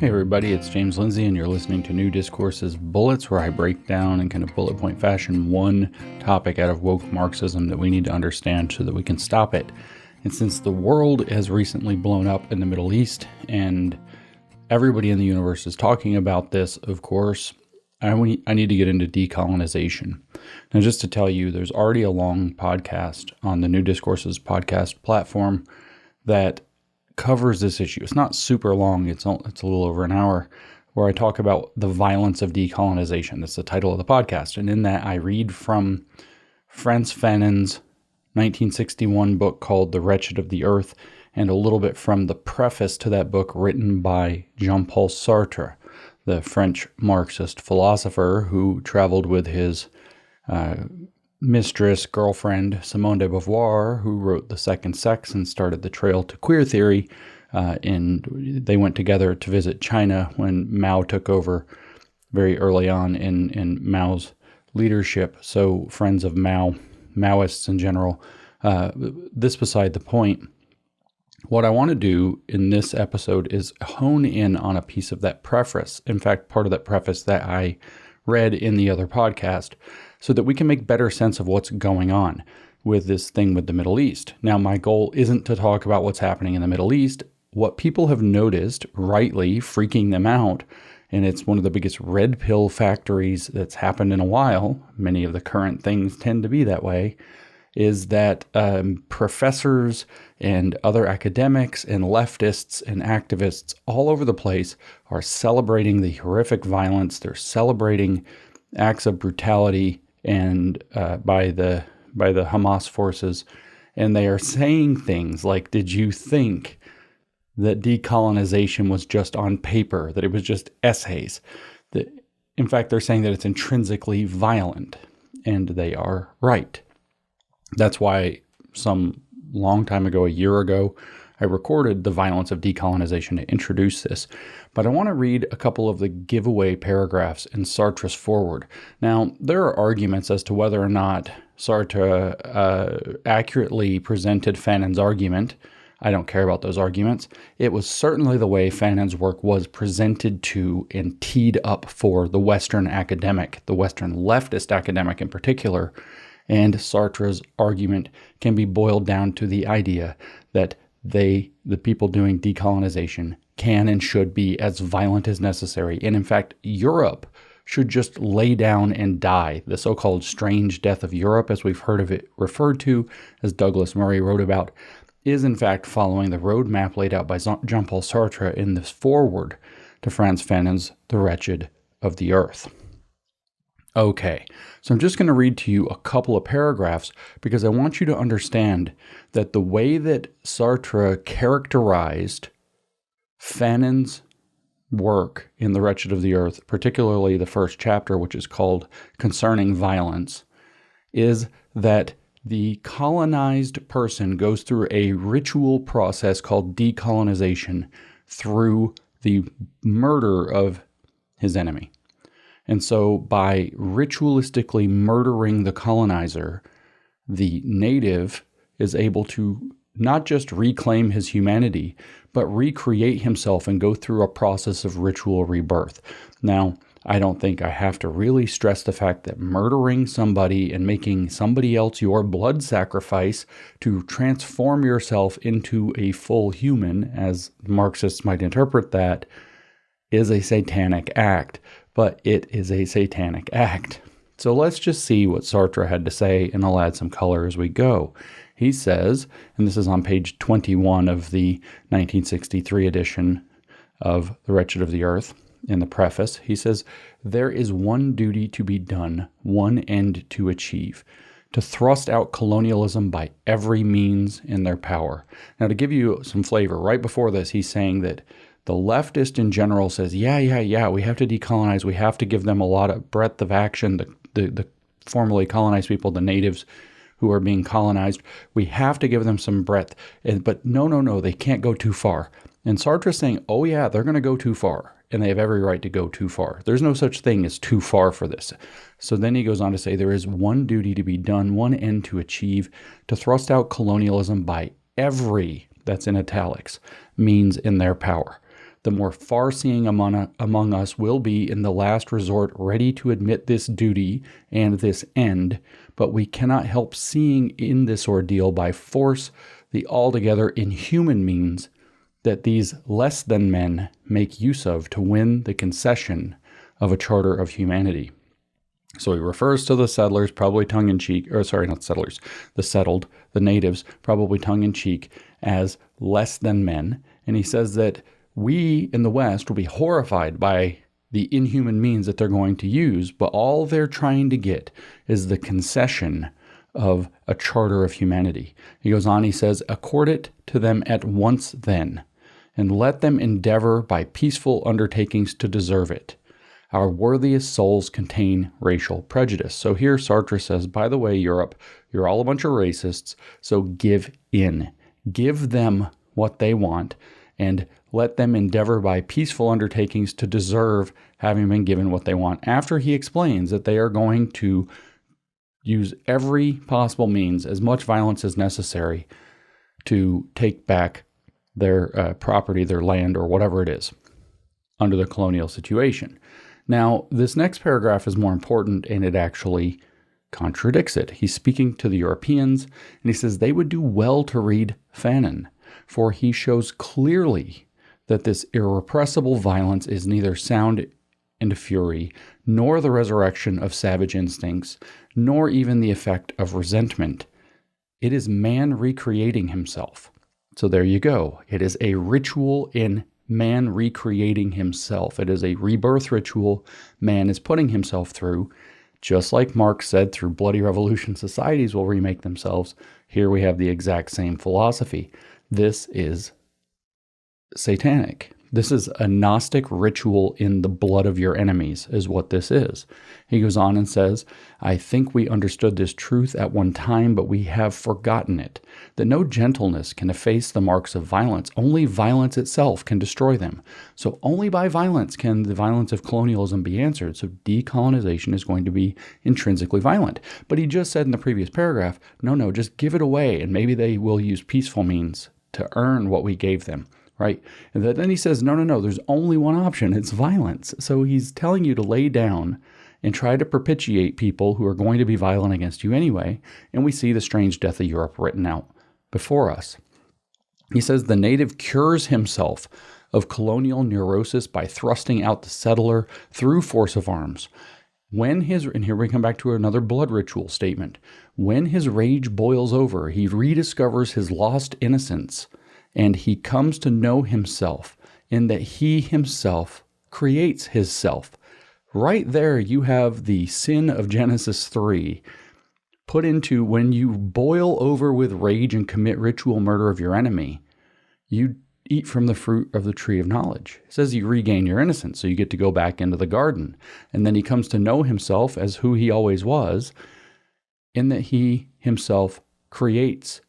Hey everybody, it's James Lindsay and you're listening to New Discourses Bullets, where I break down in kind of bullet point fashion one topic out of woke Marxism that we need to understand so that we can stop it. And since the world has recently blown up in the Middle East and everybody in the universe is talking about this, of course, I need to get into decolonization. Now, just to tell you, there's already a long podcast on the New Discourses podcast platform that covers this issue. It's not super long. It's a little over an hour, where I talk about the violence of decolonization. That's the title of the podcast. And in that, I read from Frantz Fanon's 1961 book called The Wretched of the Earth, and a little bit from the preface to that book written by Jean-Paul Sartre, the French Marxist philosopher who traveled with his mistress, girlfriend, Simone de Beauvoir, who wrote The Second Sex and started the trail to queer theory. And they went together to visit China when Mao took over very early on in Mao's leadership. So friends of Mao, Maoists in general, this beside the point. What I want to do in this episode is hone in on a piece of that preface. In fact, part of that preface that I read in the other podcast, so that we can make better sense of what's going on with this thing with the Middle East. Now, my goal isn't to talk about what's happening in the Middle East. What people have noticed, rightly freaking them out, and it's one of the biggest red pill factories that's happened in a while, many of the current things tend to be that way, is that professors and other academics and leftists and activists all over the place are celebrating the horrific violence. They're celebrating acts of brutality and by the Hamas forces, and they are saying things like, "Did you think that decolonization was just on paper? That it was just essays?" In fact, they're saying that it's intrinsically violent, and they are right. That's why some long time ago, a year ago, I recorded The Violence of Decolonization to introduce this. But I want to read a couple of the giveaway paragraphs in Sartre's foreword. Now, there are arguments as to whether or not Sartre accurately presented Fanon's argument. I don't care about those arguments. It was certainly the way Fanon's work was presented to and teed up for the Western academic, the Western leftist academic in particular. And Sartre's argument can be boiled down to the idea that the people doing decolonization, can and should be as violent as necessary. And in fact, Europe should just lay down and die. The so-called strange death of Europe, as we've heard of it referred to, as Douglas Murray wrote about, is in fact following the roadmap laid out by Jean-Paul Sartre in this foreword to Frantz Fanon's The Wretched of the Earth. Okay, so I'm just going to read to you a couple of paragraphs because I want you to understand that the way that Sartre characterized Fanon's work in The Wretched of the Earth, particularly the first chapter, which is called Concerning Violence, is that the colonized person goes through a ritual process called decolonization through the murder of his enemy. And so by ritualistically murdering the colonizer, the native is able to not just reclaim his humanity, but recreate himself and go through a process of ritual rebirth. Now, I don't think I have to really stress the fact that murdering somebody and making somebody else your blood sacrifice to transform yourself into a full human, as Marxists might interpret that, is a satanic act. But it is a satanic act. So let's just see what Sartre had to say, and I'll add some color as we go. He says, and this is on page 21 of the 1963 edition of The Wretched of the Earth, in the preface, he says, "There is one duty to be done, one end to achieve, to thrust out colonialism by every means in their power." Now, to give you some flavor, right before this, he's saying that the leftist in general says, yeah, we have to decolonize. We have to give them a lot of breadth of action, the formerly colonized people, the natives who are being colonized. We have to give them some breadth. But no, they can't go too far. And Sartre's saying, oh yeah, they're going to go too far. And they have every right to go too far. There's no such thing as too far for this. So then he goes on to say, there is one duty to be done, one end to achieve, to thrust out colonialism by every, that's in italics, means in their power. The more far-seeing among us will be, in the last resort, ready to admit this duty and this end, but we cannot help seeing in this ordeal by force the altogether inhuman means that these less than men make use of to win the concession of a charter of humanity. So he refers to the settlers, probably tongue-in-cheek, or sorry, not settlers, the settled, the natives, probably tongue-in-cheek, as less than men. And he says that we in the West will be horrified by the inhuman means that they're going to use, but all they're trying to get is the concession of a charter of humanity. He goes on, he says, accord it to them at once then, and let them endeavor by peaceful undertakings to deserve it. Our worthiest souls contain racial prejudice. So here Sartre says, by the way, Europe, you're all a bunch of racists, so give in. Give them what they want, and let them endeavor by peaceful undertakings to deserve having been given what they want. After he explains that they are going to use every possible means, as much violence as necessary, to take back their property, their land, or whatever it is, under the colonial situation. Now, this next paragraph is more important, and it actually contradicts it. He's speaking to the Europeans, and he says they would do well to read Fanon, for he shows clearly that this irrepressible violence is neither sound into fury, nor the resurrection of savage instincts, nor even the effect of resentment. It is man recreating himself. So there you go. It is a ritual in man recreating himself. It is a rebirth ritual man is putting himself through. Just like Marx said, through bloody revolution, societies will remake themselves. Here we have the exact same philosophy. This is satanic. This is a Gnostic ritual in the blood of your enemies, is what this is. He goes on and says, I think we understood this truth at one time, but we have forgotten it, that no gentleness can efface the marks of violence. Only violence itself can destroy them. So only by violence can the violence of colonialism be answered. So decolonization is going to be intrinsically violent. But he just said in the previous paragraph, no, just give it away, and maybe they will use peaceful means to earn what we gave them. Right? And then he says, no, there's only one option. It's violence. So he's telling you to lay down and try to propitiate people who are going to be violent against you anyway. And we see the strange death of Europe written out before us. He says the native cures himself of colonial neurosis by thrusting out the settler through force of arms. And here we come back to another blood ritual statement. When his rage boils over, he rediscovers his lost innocence, and he comes to know himself in that he himself creates his self. Right there you have the sin of Genesis 3 put into when you boil over with rage and commit ritual murder of your enemy, you eat from the fruit of the tree of knowledge. It says you regain your innocence, so you get to go back into the garden. And then he comes to know himself as who he always was, in that he himself creates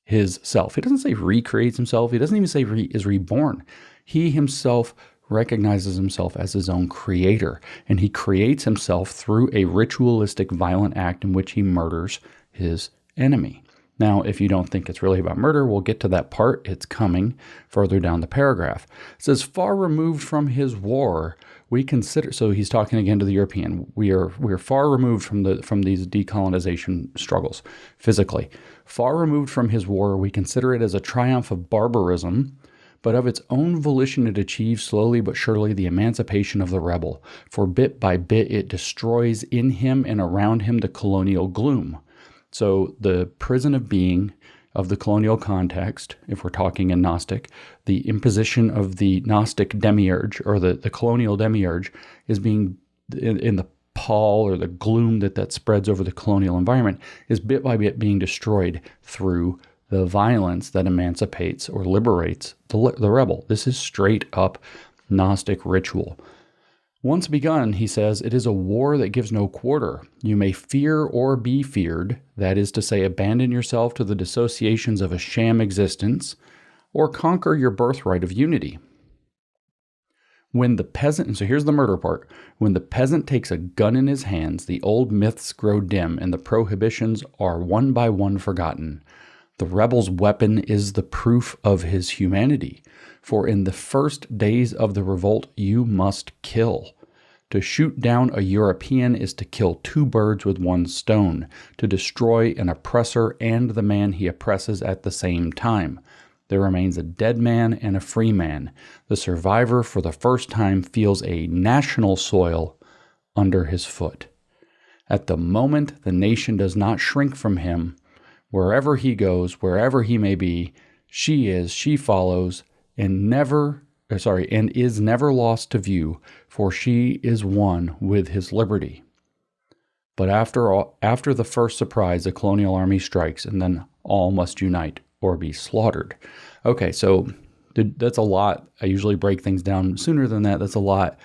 his self. He doesn't say recreates himself. He doesn't even say is reborn. He himself recognizes himself as his own creator, and he creates himself through a ritualistic violent act in which he murders his enemy. Now, if you don't think it's really about murder, we'll get to that part. It's coming further down the paragraph. It says, far removed from his war, we consider, so he's talking again to the European, we are far removed from these decolonization struggles physically. Far removed from his war, we consider it as a triumph of barbarism, but of its own volition it achieves slowly but surely the emancipation of the rebel, for bit by bit it destroys in him and around him the colonial gloom. So the prison of being of the colonial context, if we're talking in Gnostic, the imposition of the Gnostic demiurge, or the colonial demiurge, is being in the pall or the gloom that spreads over the colonial environment, is bit by bit being destroyed through the violence that emancipates or liberates the rebel. This is straight up Gnostic ritual. Once begun, he says, it is a war that gives no quarter. You may fear or be feared, that is to say, abandon yourself to the dissociations of a sham existence, or conquer your birthright of unity. When the peasant, and so here's the murder part, when the peasant takes a gun in his hands, the old myths grow dim and the prohibitions are one by one forgotten. The rebel's weapon is the proof of his humanity. For in the first days of the revolt, you must kill. To shoot down a European is to kill two birds with one stone, to destroy an oppressor and the man he oppresses at the same time. There remains a dead man and a free man. The survivor for the first time feels a national soil under his foot. At the moment, the nation does not shrink from him. Wherever he goes, wherever he may be, she follows, and is never lost to view, for she is one with his liberty. But after the first surprise, the colonial army strikes, and then all must unite or be slaughtered. Okay, so that's a lot. I usually break things down sooner than that. That's a lot.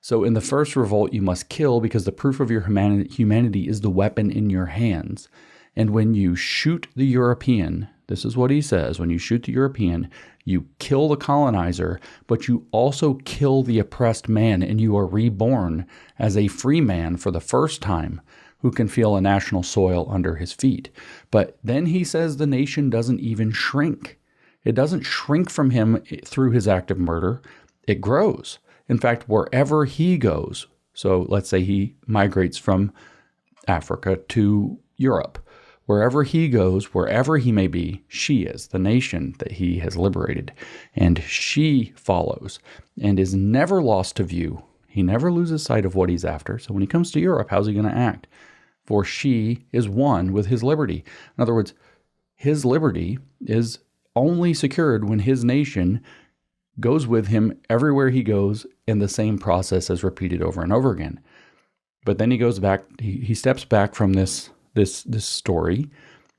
So in the first revolt, you must kill because the proof of your humanity is the weapon in your hands. And when you shoot the European, this is what he says, when you shoot the European, you kill the colonizer, but you also kill the oppressed man, and you are reborn as a free man for the first time who can feel a national soil under his feet. But then he says the nation doesn't even shrink. It doesn't shrink from him through his act of murder. It grows. In fact, wherever he goes, so let's say he migrates from Africa to Europe, wherever he goes, wherever he may be, she is the nation that he has liberated. And she follows and is never lost to view. He never loses sight of what he's after. So when he comes to Europe, how's he going to act? For she is one with his liberty. In other words, his liberty is only secured when his nation goes with him everywhere he goes, and the same process is repeated over and over again. But then he goes back, he steps back from this story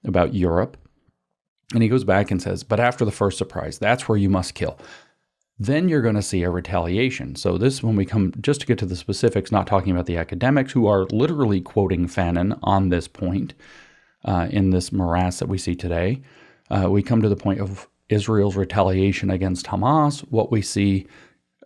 about Europe, and he goes back and says, but after the first surprise, that's where you must kill. Then you're going to see a retaliation. So this, when we come, just to get to the specifics, not talking about the academics who are literally quoting Fanon on this point in this morass that we see today, we come to the point of Israel's retaliation against Hamas. What we see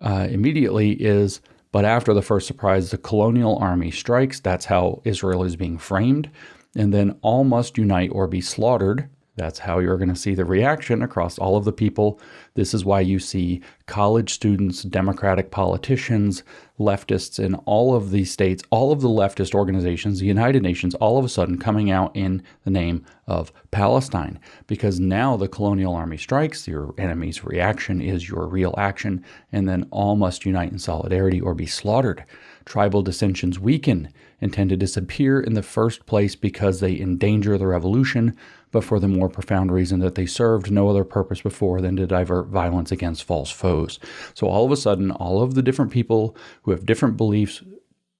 immediately is, but after the first surprise, the colonial army strikes. That's how Israel is being framed. And then all must unite or be slaughtered. That's how you're going to see the reaction across all of the people. This is why you see college students, Democratic politicians, leftists in all of these states, all of the leftist organizations, the United Nations, all of a sudden coming out in the name of Palestine. Because now the colonial army strikes, your enemy's reaction is your real action, and then all must unite in solidarity or be slaughtered. Tribal dissensions weaken and tend to disappear in the first place because they endanger the revolution, but for the more profound reason that they served no other purpose before than to divert violence against false foes. So all of a sudden, all of the different people who have different beliefs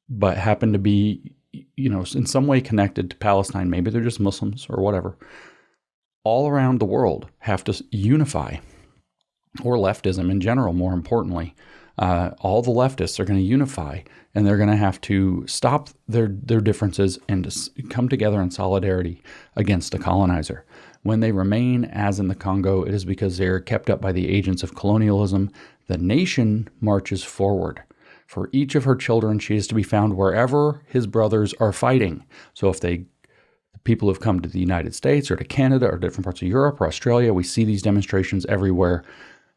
but happen to be, in some way connected to Palestine, maybe they're just Muslims or whatever, all around the world have to unify, or leftism in general, more importantly. All the leftists are going to unify, and they're going to have to stop their differences and come together in solidarity against the colonizer. When they remain, as in the Congo, it is because they are kept up by the agents of colonialism. The nation marches forward. For each of her children, she is to be found wherever his brothers are fighting. So if the people have come to the United States or to Canada or different parts of Europe or Australia, we see these demonstrations everywhere.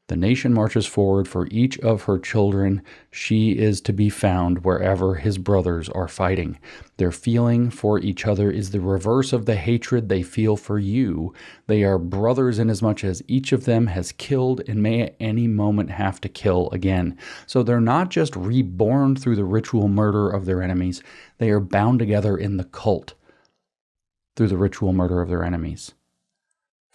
The nation marches forward for each of her children. She is to be found wherever his brothers are fighting. Their feeling for each other is the reverse of the hatred they feel for you. They are brothers inasmuch as each of them has killed and may at any moment have to kill again. So they're not just reborn through the ritual murder of their enemies. They are bound together in the cult through the ritual murder of their enemies.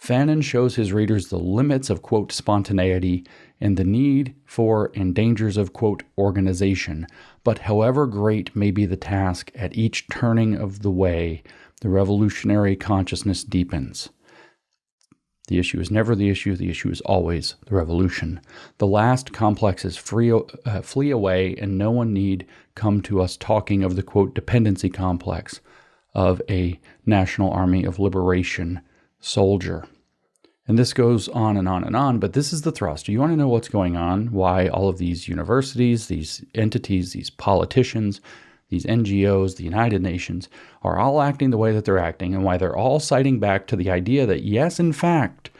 Fanon shows his readers the limits of, quote, spontaneity and the need for and dangers of, quote, organization. But however great may be the task, at each turning of the way, the revolutionary consciousness deepens. The issue is never the issue is always the revolution. The last complexes flee away, and no one need come to us talking of the, quote, dependency complex of a national army of liberation soldier. And this goes on and on and on, but this is the thrust. You want to know what's going on, why all of these universities, these entities, these politicians, these NGOs, the United Nations, are all acting the way that they're acting, and why they're all citing back to the idea that, yes, in fact,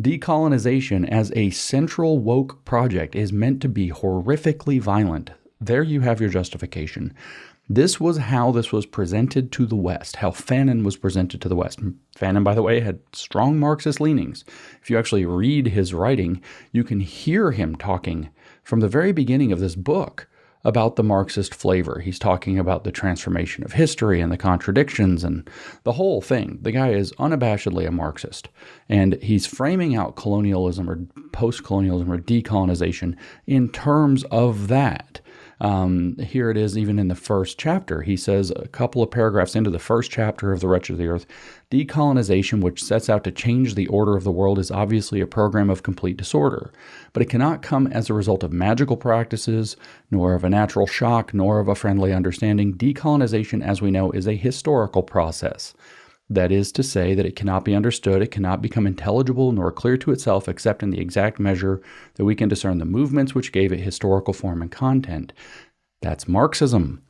decolonization as a central woke project is meant to be horrifically violent. There you have your justification. This was how this was presented to the West, how Fanon was presented to the West. Fanon, by the way, had strong Marxist leanings. If you actually read his writing, you can hear him talking from the very beginning of this book about the Marxist flavor. He's talking about the transformation of history and the contradictions and the whole thing. The guy is unabashedly a Marxist, and he's framing out colonialism or postcolonialism or decolonization in terms of that. Here it is even in the first chapter. He says a couple of paragraphs into the first chapter of The Wretched of the Earth, decolonization, which sets out to change the order of the world, is obviously a program of complete disorder, but it cannot come as a result of magical practices, nor of a natural shock, nor of a friendly understanding. Decolonization, as we know, is a historical process. That is to say that it cannot be understood, it cannot become intelligible nor clear to itself except in the exact measure that we can discern the movements which gave it historical form and content. That's Marxism.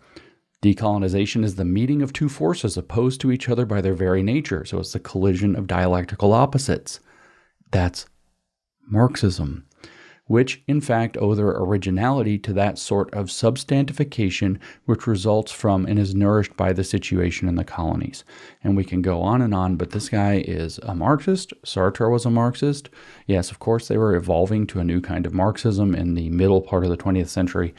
Decolonization is the meeting of two forces opposed to each other by their very nature, so it's the collision of dialectical opposites. That's Marxism, which in fact owe their originality to that sort of substantification which results from and is nourished by the situation in the colonies. And we can go on, but this guy is a Marxist. Sartre was a Marxist. Yes, of course, they were evolving to a new kind of Marxism in the middle part of the 20th century.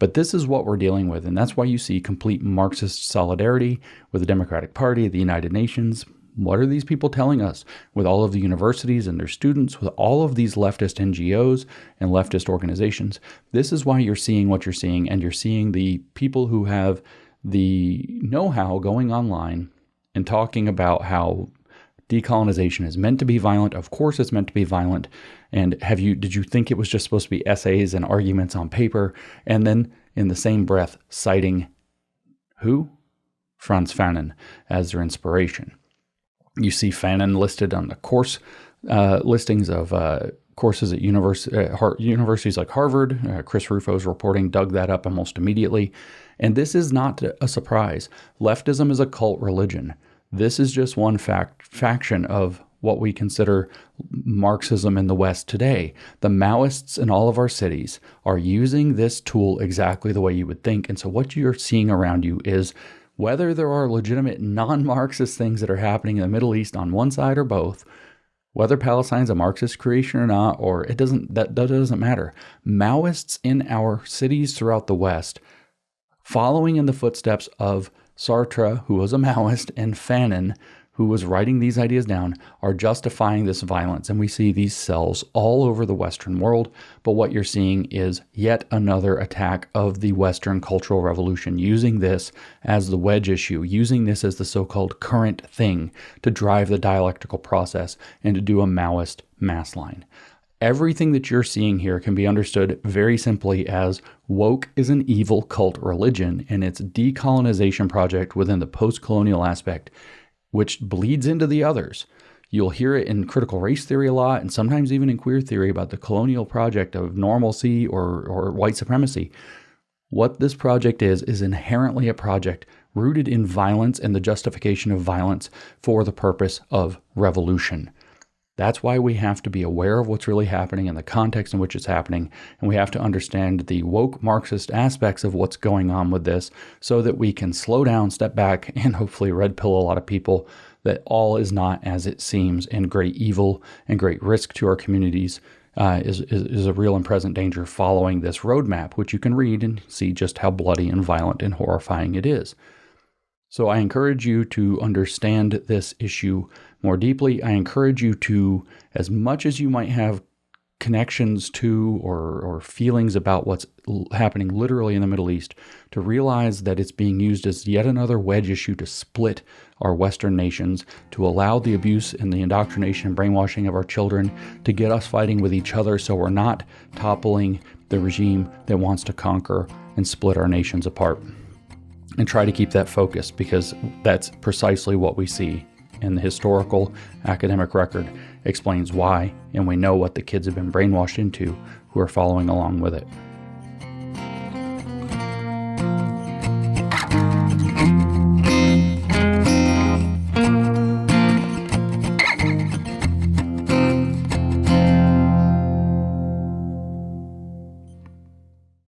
But this is what we're dealing with, and that's why you see complete Marxist solidarity with the Democratic Party, the United Nations. What are these people telling us? With all of the universities and their students, with all of these leftist NGOs and leftist organizations, this is why you're seeing what you're seeing, and you're seeing the people who have the know-how going online and talking about how decolonization is meant to be violent. Of course it's meant to be violent. And did you think it was just supposed to be essays and arguments on paper? And then in the same breath citing who? Frantz Fanon as their inspiration. You see Fanon listed on the course listings of courses at universities like Harvard. Chris Rufo's reporting dug that up almost immediately. And this is not a surprise. Leftism is a cult religion. This is just one faction of what we consider Marxism in the West today. The Maoists in all of our cities are using this tool exactly the way you would think. And so what you're seeing around you is whether there are legitimate non-Marxist things that are happening in the Middle East on one side or both, whether Palestine's a Marxist creation or not, or that doesn't matter. Maoists in our cities throughout the West, following in the footsteps of Sartre, who was a Maoist, and Fanon, who was writing these ideas down, are justifying this violence. And we see these cells all over the Western world. But what you're seeing is yet another attack of the Western cultural revolution, using this as the wedge issue, using this as the so-called current thing to drive the dialectical process and to do a Maoist mass line. Everything that you're seeing here can be understood very simply as woke is an evil cult religion and its decolonization project within the post-colonial aspect, which bleeds into the others. You'll hear it in critical race theory a lot, and sometimes even in queer theory about the colonial project of normalcy or white supremacy. What this project is inherently a project rooted in violence and the justification of violence for the purpose of revolution. That's why we have to be aware of what's really happening and the context in which it's happening, and we have to understand the woke Marxist aspects of what's going on with this so that we can slow down, step back, and hopefully red pill a lot of people that all is not as it seems, and great evil and great risk to our communities is a real and present danger following this roadmap, which you can read and see just how bloody and violent and horrifying it is. So I encourage you to understand this issue more deeply. I encourage you to, as much as you might have connections to or feelings about what's happening literally in the Middle East, to realize that it's being used as yet another wedge issue to split our Western nations, to allow the abuse and the indoctrination and brainwashing of our children, to get us fighting with each other so we're not toppling the regime that wants to conquer and split our nations apart. And try to keep that focused, because that's precisely what we see. And the historical academic record explains why, and we know what the kids have been brainwashed into who are following along with it.